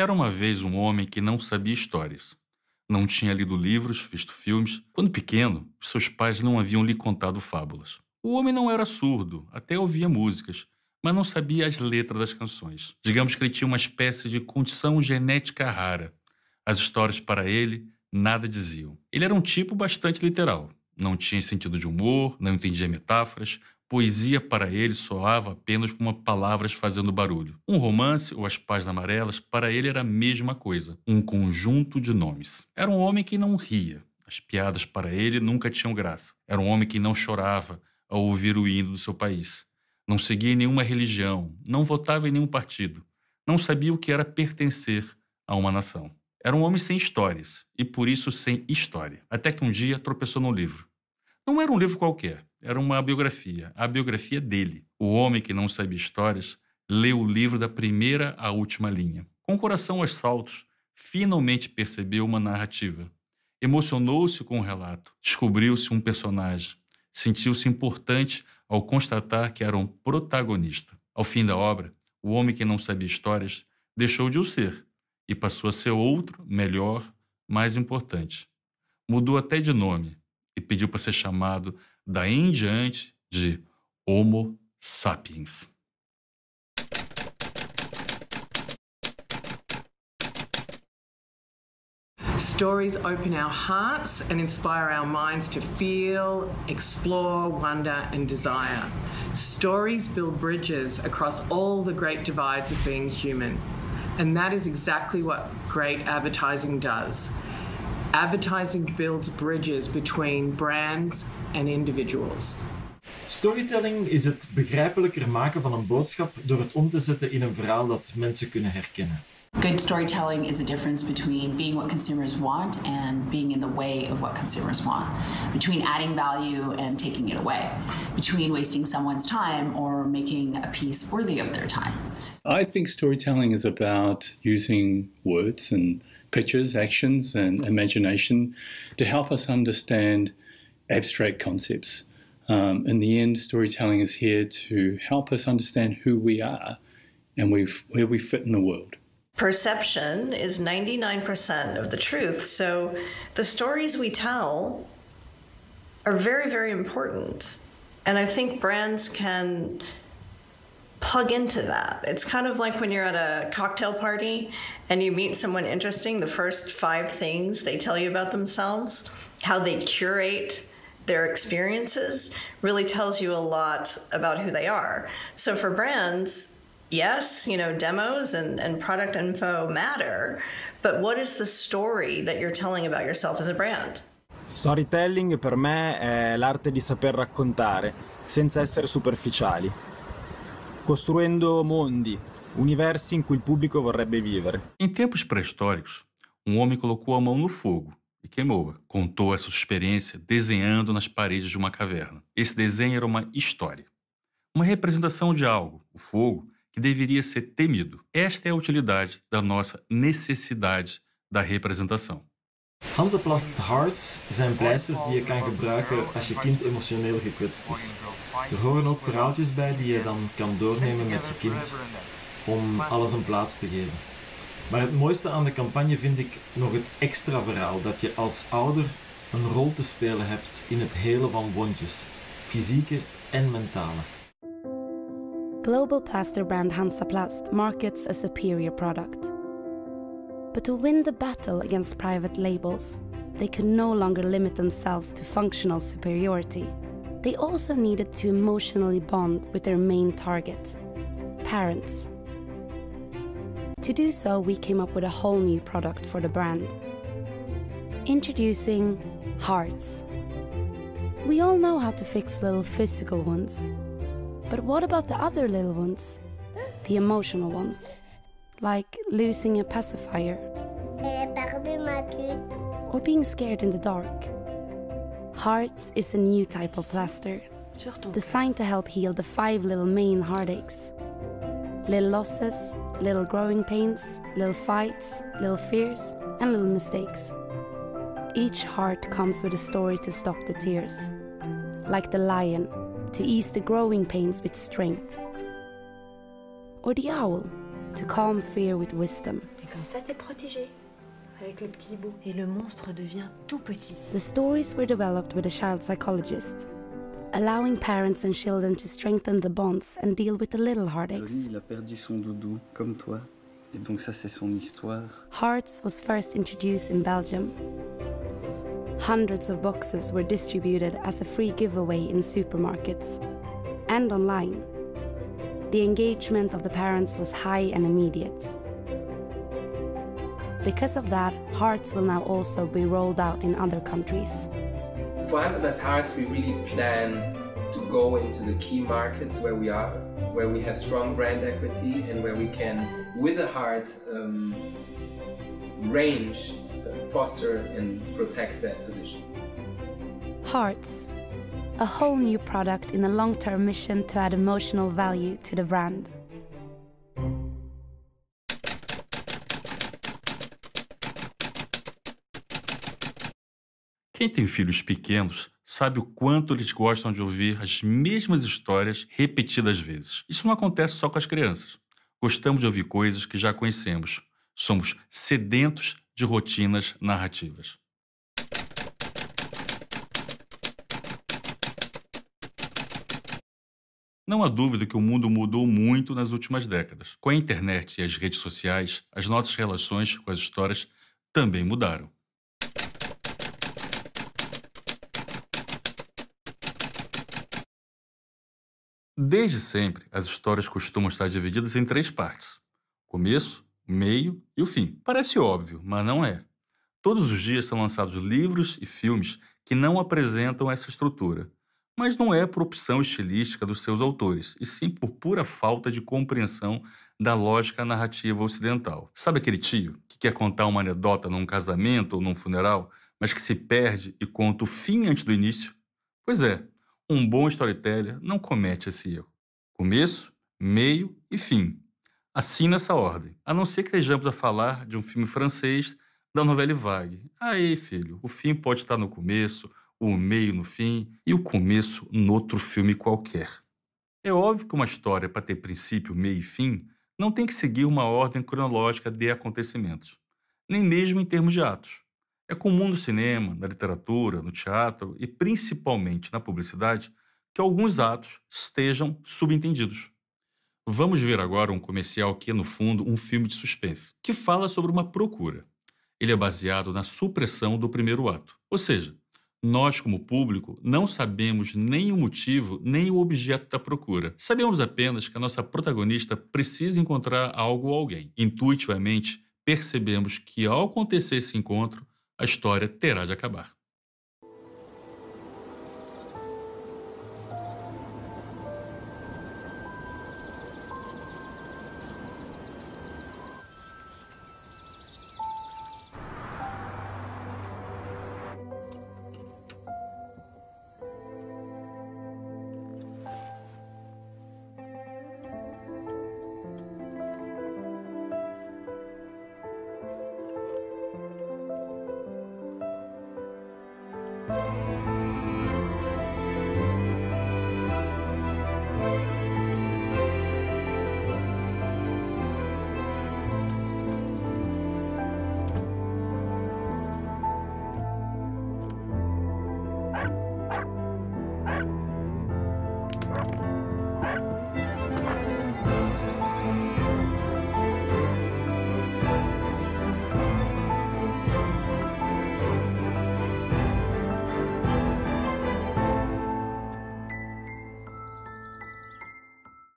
Era uma vez um homem que não sabia histórias. Não tinha lido livros, visto filmes. Quando pequeno, seus pais não haviam lhe contado fábulas. O homem não era surdo, até ouvia músicas, mas não sabia as letras das canções. Digamos que ele tinha uma espécie de condição genética rara. As histórias para ele nada diziam. Ele era um tipo bastante literal. Não tinha sentido de humor, não entendia metáforas. Poesia para ele soava apenas como palavras fazendo barulho. Um romance ou as páginas amarelas para ele era a mesma coisa, um conjunto de nomes. Era um homem que não ria. As piadas para ele nunca tinham graça. Era um homem que não chorava ao ouvir o hino do seu país. Não seguia nenhuma religião, não votava em nenhum partido. Não sabia o que era pertencer a uma nação. Era um homem sem histórias e por isso sem história. Até que um dia tropeçou num livro. Não era um livro qualquer, era uma biografia, a biografia dele. O homem que não sabia histórias leu o livro da primeira à última linha. Com o coração aos saltos, finalmente percebeu uma narrativa. Emocionou-se com o relato, descobriu-se um personagem, sentiu-se importante ao constatar que era um protagonista. Ao fim da obra, o homem que não sabia histórias deixou de o ser e passou a ser outro, melhor, mais importante. Mudou até de nome e pediu para ser chamado daí em diante de Homo sapiens. Stories open our hearts and inspire our minds to feel, explore, wonder, and desire. Stories build bridges across all the great divides of being human. And that is exactly what great advertising does. Advertising builds bridges between brands and individuals. Storytelling is het begrijpelijker maken van een boodschap door het om te zetten in een verhaal dat mensen kunnen herkennen. Good storytelling is the difference between being what consumers want and being in the way of what consumers want. Between adding value and taking it away. Between wasting someone's time or making a piece worthy of their time. I think storytelling is about using words and pictures, actions, and imagination to help us understand abstract concepts. In the end, storytelling is here to help us understand who we are and where we fit in the world. Perception is 99% of the truth, so the stories we tell are very, very important. And I think brands can plug into that. It's kind of like when you're at a cocktail party and you meet someone interesting, the first 5 things they tell you about themselves, how they curate their experiences really tells you a lot about who they are. So for brands, yes, demos and product info matter, but what is the story that you're telling about yourself as a brand? Storytelling per me è l'arte di saper raccontare, senza essere superficiali, costruendo mondi, universi in cui il pubblico vorrebbe vivere. Em tempos pré-históricos, um homem colocou a mão no fogo e queimou-a. Contou essa experiência desenhando nas paredes de uma caverna. Esse desenho era uma história. Uma representação de algo, o fogo, que deveria ser temido. Esta é a utilidade da nossa necessidade da representação. Hansaplast Hearts zijn pleisters die je kan gebruiken als je kind emotioneel gekwetst is. Er horen ook verhaaltjes bij die je dan kan doornemen met je kind om alles een plaats te geven. Maar het mooiste aan de campagne vind ik nog het extra verhaal dat je als ouder een rol te spelen hebt in het helen van wondjes, fysieke en mentale. Global plaster brand Hansaplast markets a superior product. But to win the battle against private labels, they could no longer limit themselves to functional superiority. They also needed to emotionally bond with their main target, parents. To do so, we came up with a whole new product for the brand. Introducing Hearts. We all know how to fix little physical ones. But what about the other little ones? The emotional ones. Like losing a pacifier. Or being scared in the dark. Hearts is a new type of plaster, designed to help heal the 5 little main heartaches. Little losses, little growing pains, little fights, little fears, and little mistakes. Each heart comes with a story to stop the tears. Like the lion, to ease the growing pains with strength. Or the owl, to calm fear with wisdom. Et comme ça, t'es protégé. Avec le petit hibou. Et le monstre devient tout petit. The stories were developed with a child psychologist, allowing parents and children to strengthen the bonds and deal with the little heartaches. Johnny, il a perdu son doudou, comme toi. Et donc ça, c'est son histoire. Hearts was first introduced in Belgium. Hundreds of boxes were distributed as a free giveaway in supermarkets and online. The engagement of the parents was high and immediate. Because of that, Hearts will now also be rolled out in other countries. For Hansaplast Hearts, we really plan to go into the key markets where we are, where we have strong brand equity and where we can, with the heart, range, foster and protect that position. Hearts, a whole new product in a long-term mission to add emotional value to the brand. Quem tem filhos pequenos sabe o quanto eles gostam de ouvir as mesmas histórias repetidas vezes. Isso não acontece só com as crianças. Gostamos de ouvir coisas que já conhecemos. Somos sedentos de rotinas narrativas. Não há dúvida que o mundo mudou muito nas últimas décadas. Com a internet e as redes sociais, as nossas relações com as histórias também mudaram. Desde sempre, as histórias costumam estar divididas em 3 partes: o começo, o meio e o fim. Parece óbvio, mas não é. Todos os dias são lançados livros e filmes que não apresentam essa estrutura. Mas não é por opção estilística dos seus autores, e sim por pura falta de compreensão da lógica narrativa ocidental. Sabe aquele tio que quer contar uma anedota num casamento ou num funeral, mas que se perde e conta o fim antes do início? Pois é. Um bom storyteller não comete esse erro. Começo, meio e fim. Assim nessa ordem. A não ser que estejamos a falar de um filme francês da Nouvelle Vague. Aí, filho, o fim pode estar no começo, o meio no fim e o começo no outro filme qualquer. É óbvio que uma história, para ter princípio, meio e fim, não tem que seguir uma ordem cronológica de acontecimentos, nem mesmo em termos de atos. É comum no cinema, na literatura, no teatro e principalmente na publicidade que alguns atos estejam subentendidos. Vamos ver agora um comercial que é, no fundo, um filme de suspense, que fala sobre uma procura. Ele é baseado na supressão do primeiro ato. Ou seja, nós, como público, não sabemos nem o motivo nem o objeto da procura. Sabemos apenas que a nossa protagonista precisa encontrar algo ou alguém. Intuitivamente, percebemos que, ao acontecer esse encontro, a história terá de acabar.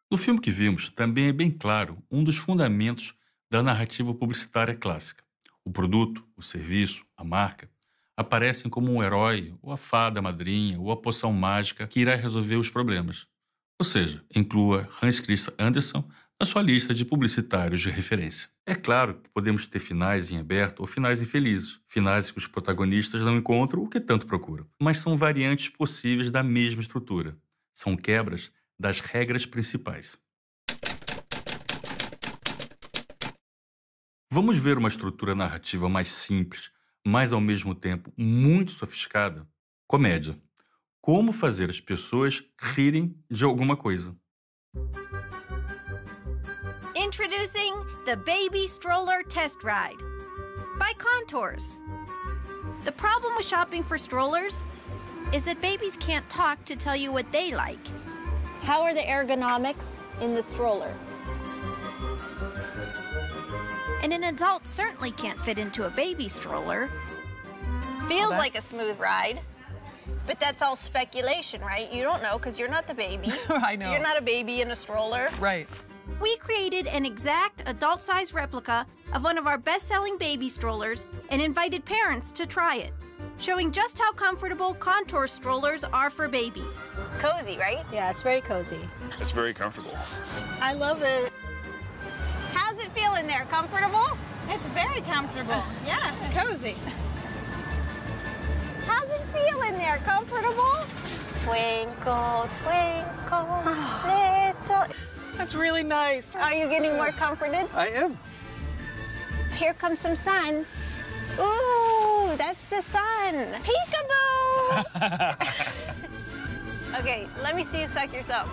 No filme que vimos, também é bem claro um dos fundamentos da narrativa publicitária clássica. O produto, o serviço, a marca, aparecem como um herói, ou a fada madrinha, ou a poção mágica que irá resolver os problemas. Ou seja, inclua Hans Christian Andersen na sua lista de publicitários de referência. É claro que podemos ter finais em aberto ou finais infelizes, finais que os protagonistas não encontram o que tanto procuram, mas são variantes possíveis da mesma estrutura. São quebras das regras principais. Vamos ver uma estrutura narrativa mais simples, mas ao mesmo tempo muito sofisticada? Comédia. Como fazer as pessoas rirem de alguma coisa. Introducing the Baby Stroller Test Ride by Contours. The problem with shopping for strollers is that babies can't talk to tell you what they like. How are the ergonomics in the stroller? And an adult certainly can't fit into a baby stroller. Feels like a smooth ride, but that's all speculation, right? You don't know because you're not the baby. I know. You're not a baby in a stroller. Right. We created an exact adult-sized replica of one of our best-selling baby strollers and invited parents to try it, showing just how comfortable Contour strollers are for babies. Cozy, right? Yeah, it's very cozy. It's very comfortable. I love it. How's it feel in there? Comfortable? It's very comfortable. Yes, cozy. How's it feel in there? Comfortable? Twinkle, twinkle, little... That's really nice. Are you getting more comforted? I am. Here comes some sun. Ooh, that's the sun. Peekaboo! Okay, let me see you suck your thumb.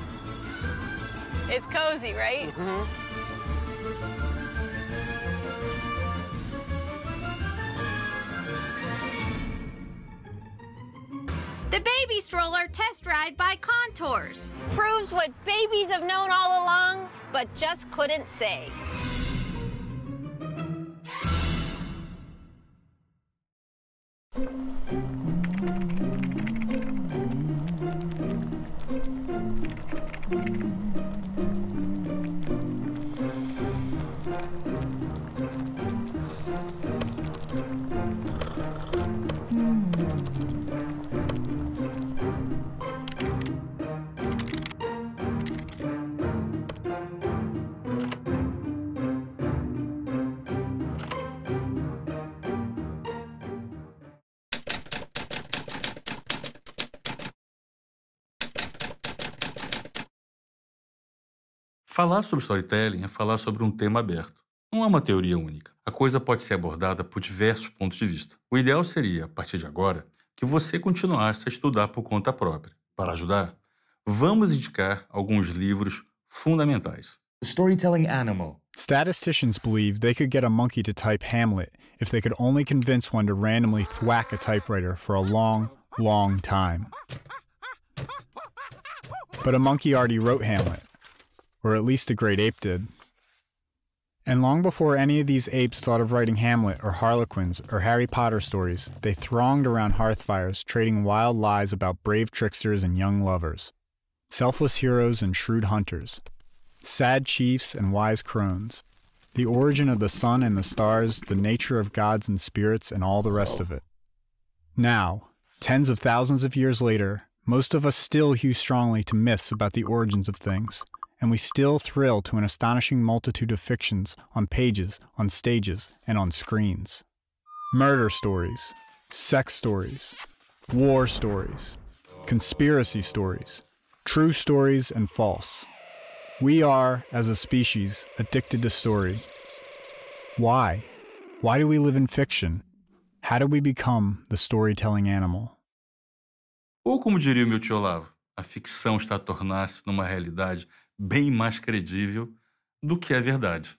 It's cozy, right? Mm-hmm. The Baby Stroller Test Ride by Contours. Proves what babies have known all along, but just couldn't say. Falar sobre storytelling é falar sobre um tema aberto. Não há uma teoria única. A coisa pode ser abordada por diversos pontos de vista. O ideal seria, a partir de agora, que você continuasse a estudar por conta própria. Para ajudar, vamos indicar alguns livros fundamentais. The Storytelling Animal. Statisticians believe they could get a monkey to type Hamlet if they could only convince one to randomly thwack a typewriter for a long, long time. But a monkey already wrote Hamlet. Or at least a great ape did. And long before any of these apes thought of writing Hamlet or Harlequins or Harry Potter stories, they thronged around hearthfires, trading wild lies about brave tricksters and young lovers, selfless heroes and shrewd hunters, sad chiefs and wise crones, the origin of the sun and the stars, the nature of gods and spirits, and all the rest of it. Now, tens of thousands of years later, most of us still hew strongly to myths about the origins of things, and we still thrill to an astonishing multitude of fictions on pages, on stages, and on screens. Murder stories, sex stories, war stories, conspiracy stories, true stories and false. We are, as a species, addicted to story. Why? Why do we live in fiction? How do we become the storytelling animal? Ou como diria o meu tio Olavo, a ficção está a tornar-se numa realidade bem mais credível do que a verdade.